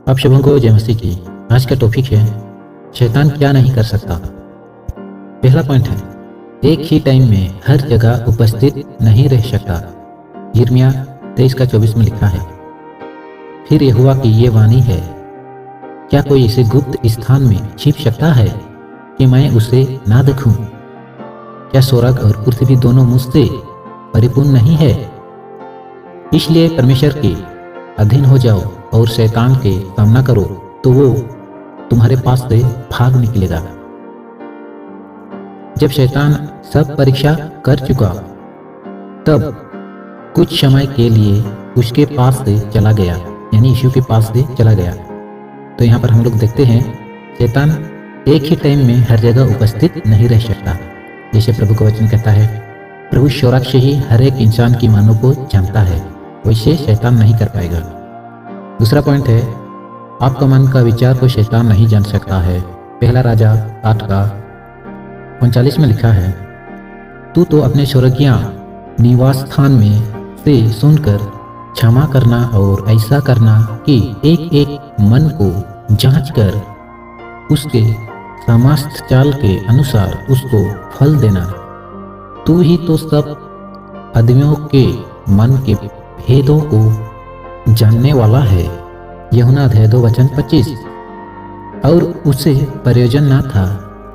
आप शुभम को जय मसीह की। आज का टॉपिक है शैतान क्या नहीं कर सकता। पहला पॉइंट है एक ही टाइम में हर जगह उपस्थित नहीं रह सकता। यिर्मयाह 23:24 में लिखा है, फिर यहोवा की ये वाणी है, क्या कोई इसे गुप्त स्थान में छिप सकता है कि मैं उसे ना देखूं? क्या स्वर्ग और पृथ्वी दोनों मुझसे परिपूर्ण नहीं है? इसलिए परमेश्वर के अधीन हो जाओ और शैतान के सामना करो, तो वो तुम्हारे पास से भाग निकलेगा। जब शैतान सब परीक्षा कर चुका, तब कुछ समय के लिए उसके पास से चला गया, यानी यीशु के पास से चला गया। तो यहाँ पर हम लोग देखते हैं शैतान एक ही टाइम में हर जगह उपस्थित नहीं रह सकता। जैसे प्रभु का वचन कहता है, प्रभु शौरक से ही हर एक इंसान की मानों को जानता है, वैसे शैतान नहीं कर पाएगा। दूसरा पॉइंट है आपका मन का विचार को शैतान नहीं जान सकता है। पहला राजा 8:39 में लिखा है, तू तो अपने स्वर्गीय निवास स्थान में से सुनकर क्षमा करना और ऐसा करना कि एक एक मन को जांच कर उसके समस्त चाल के अनुसार उसको फल देना। तू ही तो सब आदमियों के मन के भेदों को जानने वाला है। यूहन्ना 2:25। और उसे प्रयोजन न था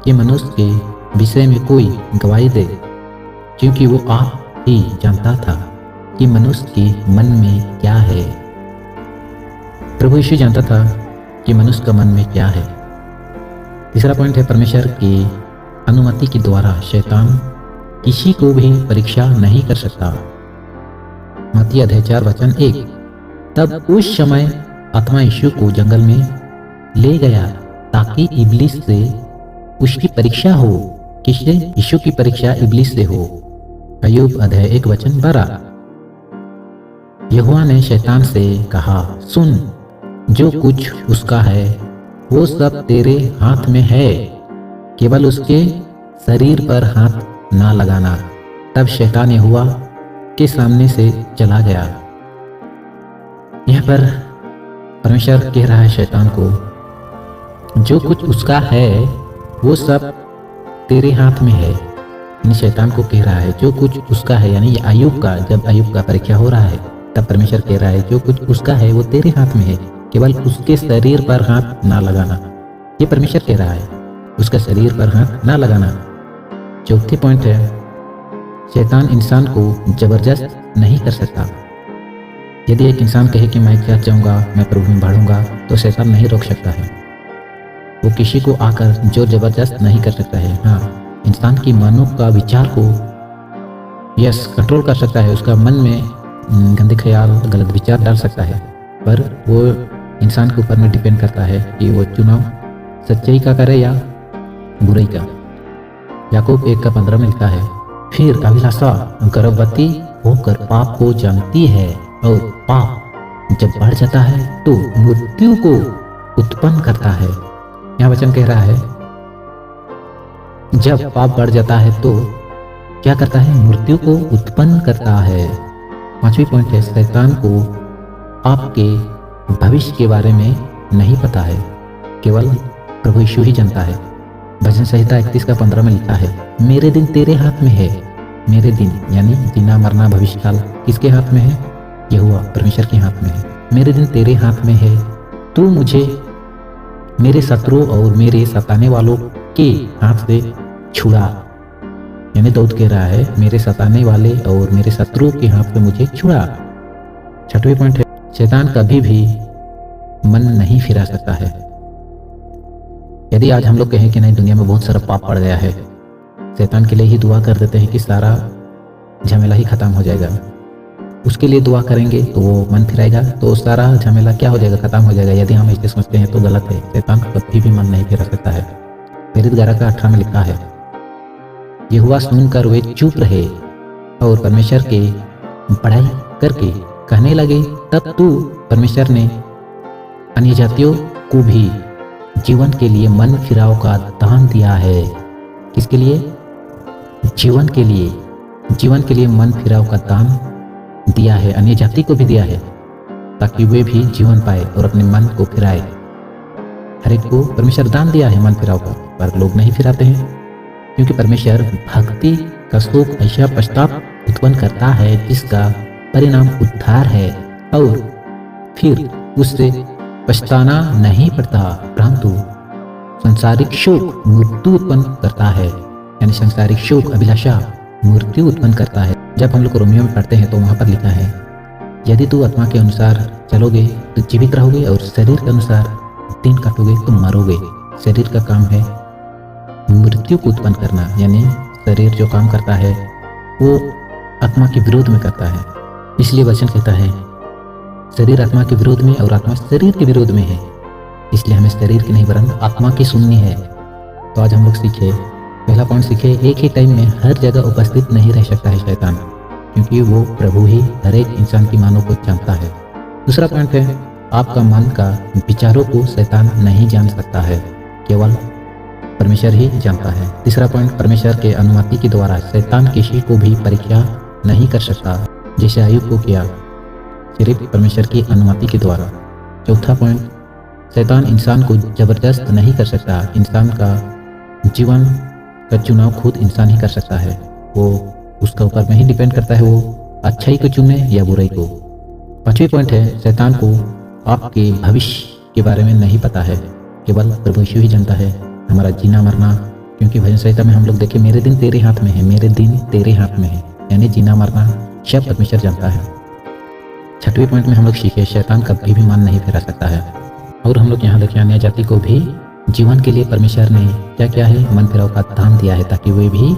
कि मनुष्य के विषय में कोई गवाही दे, क्योंकि वो आप ही जानता था कि मनुष्य के मन में क्या है। प्रभु यीशु जानता था कि मनुष्य का मन में क्या है। तीसरा पॉइंट है परमेश्वर की अनुमति के द्वारा शैतान किसी को भी परीक्षा नहीं कर सकता। मत्ती 4:1। तब उस समय आत्मा यीशु को जंगल में ले गया ताकि इब्लीस से उसकी परीक्षा हो। किससे? यीशु की परीक्षा इब्लीस से हो। अय्यूब 1:12। यहोवा ने शैतान से कहा, सुन, जो कुछ उसका है वो सब तेरे हाथ में है, केवल उसके शरीर पर हाथ ना लगाना। तब शैतान यहोवा के सामने से चला गया। यहाँ पर परमेश्वर कह रहा है शैतान को, जो कुछ उसका है वो सब तेरे हाथ में है। यानी शैतान को कह रहा है जो कुछ उसका है, यानी अय्यूब का, जब अय्यूब का परीक्षा हो रहा है तब परमेश्वर कह रहा है जो कुछ उसका है वो तेरे हाथ में है, केवल उसके शरीर पर हाथ ना लगाना। ये परमेश्वर कह रहा है, उसका शरीर पर हाथ ना लगाना। चौथे पॉइंट है शैतान इंसान को जबरदस्त नहीं कर सकता। यदि एक इंसान कहे कि मैं क्या चाहूँगा, मैं प्रभु में बढ़ूंगा, तो शैतान नहीं रोक सकता है। वो किसी को आकर जोर जबरदस्त नहीं कर सकता है। हाँ, इंसान की मानों का विचार को कंट्रोल कर सकता है, उसका मन में गंदे ख्याल, गलत विचार डाल सकता है, पर वो इंसान के ऊपर में डिपेंड करता है कि वो चुनाव सच्चाई का करे या बुराई का। याकूब 1:15 में लिखा है, फिर अभिलाषा गर्भवती होकर पाप को जानती है और पाप जब बढ़ जाता है तो मृत्यु को उत्पन्न करता है। यहाँ वचन कह रहा है जब पाप बढ़ जाता है तो क्या करता है? मृत्यु को उत्पन्न करता है। पांचवी पॉइंट है शैतान को आपके भविष्य के बारे में नहीं पता है, केवल प्रभु यीशु ही जानता है। भजन संहिता 31:15 में लिखा है, मेरे दिन तेरे हाथ में है। मेरे दिन यानी जीना मरना भविष्य काल किसके हाथ में है? यहोवा परमेश्वर के हाथ में है। मेरे दिन तेरे हाथ में है, तू मुझे मेरे शत्रुओं और मेरे सताने वालों के हाथ से छुड़ा। यानी दाऊद कह रहा है, मेरे सताने वाले और मेरे शत्रुओं के हाथ से मुझे छुड़ा। छठवीं पॉइंट है शैतान कभी भी मन नहीं फिरा सकता है। यदि आज हम लोग कहें कि नहीं, दुनिया में बहुत सारा पाप पड़ गया है, शैतान के लिए ही दुआ कर देते हैं कि सारा झमेला ही खत्म हो जाएगा, उसके लिए दुआ करेंगे तो वो मन फिराएगा, तो सारा झमेला क्या हो जाएगा? खत्म हो जाएगा। यदि हम ऐसे सोचते हैं तो गलत है। शैतान कभी भी मन नहीं फिरा सकता है। प्रेरित 11:18 में लिखा है, यहोवा सुनकर वे चुप रहे और परमेश्वर के बड़ाई करके कहने लगे, तब तू परमेश्वर ने अन्य जातियों को भी जीवन के लिए मन फिराव का दान दिया है। किसके लिए? जीवन के लिए। जीवन के लिए मन फिराव का दान दिया है, अन्य जाति को भी दिया है। ताकि वे भी जीवन पाए और अपने मन को फिराए। हर एक को परमेश्वर दान दिया है मन फिराव का, पर लोग नहीं फिराते हैं, क्योंकि परमेश्वर भक्ति का शोक ऐसा पश्चाताप उत्पन्न करता है जिसका परिणाम उद्धार है, और फिर उससे पछताना नहीं पड़ता, परंतु संसारिक शोक मृत्यु उत्पन्न करता है। यानी संसारिक शोक अभिलाषा मृत्यु उत्पन्न करता है। जब हम लोग रोमियो में पढ़ते हैं तो वहां पर लिखा है, यदि तू आत्मा के अनुसार चलोगे तो जीवित रहोगे, और शरीर के अनुसार दिन काटोगे तो मरोगे। शरीर का काम है मृत्यु को उत्पन्न करना, यानी शरीर जो काम करता है वो आत्मा के विरोध में करता है। इसलिए वचन कहता है शरीर आत्मा के विरोध में और आत्मा शरीर के विरोध में है, इसलिए हमें शरीर की नहीं वरन आत्मा की सुननी है। तो आज हम लोग सीखे, पहला पॉइंट सीखे, एक ही टाइम में हर जगह उपस्थित नहीं रह सकता है शैतान, क्योंकि वो प्रभु ही हर एक इंसान की मानों को जानता है। दूसरा पॉइंट है, आपका मन का विचारों को शैतान नहीं जान सकता है, केवल परमेश्वर ही जानता है। तीसरा पॉइंट, परमेश्वर के अनुमति के द्वारा शैतान किसी को भी परीक्षा नहीं कर सकता, जैसे अय्यूब को किया, सिर्फ परमेश्वर की अनुमति के द्वारा। चौथा पॉइंट, शैतान इंसान को जबरदस्त नहीं कर सकता, इंसान का जीवन का चुनाव खुद इंसान ही कर सकता है। वो उसका ऊपर में ही डिपेंड करता है, वो अच्छाई को चुने या बुराई को। पांचवी पॉइंट है, शैतान को आपके भविष्य के बारे में नहीं पता है, केवल प्रभु यीशु ही जानता है हमारा जीना मरना, क्योंकि भजन संहिता में हम लोग देखें, मेरे दिन तेरे हाथ में है, मेरे दिन तेरे हाथ में है, यानी जीना मरना सब परमेश्वर जानता है। छठवीं पॉइंट में हम लोग सीखे, शैतान कभी भी मन नहीं फिरा सकता है। और हम लोग यहाँ देखें, अन्य जाति को भी जीवन के लिए परमेश्वर ने क्या किया है, मन फिराव का दान दिया है, ताकि वे भी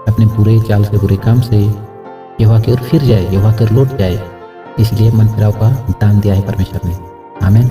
अपने बुरे चाल से, बुरे काम से यहोवा की ओर फिर जाए, यहोवा की ओर लौट जाए। इसलिए मन फिराव का दान दिया है परमेश्वर ने। आमीन।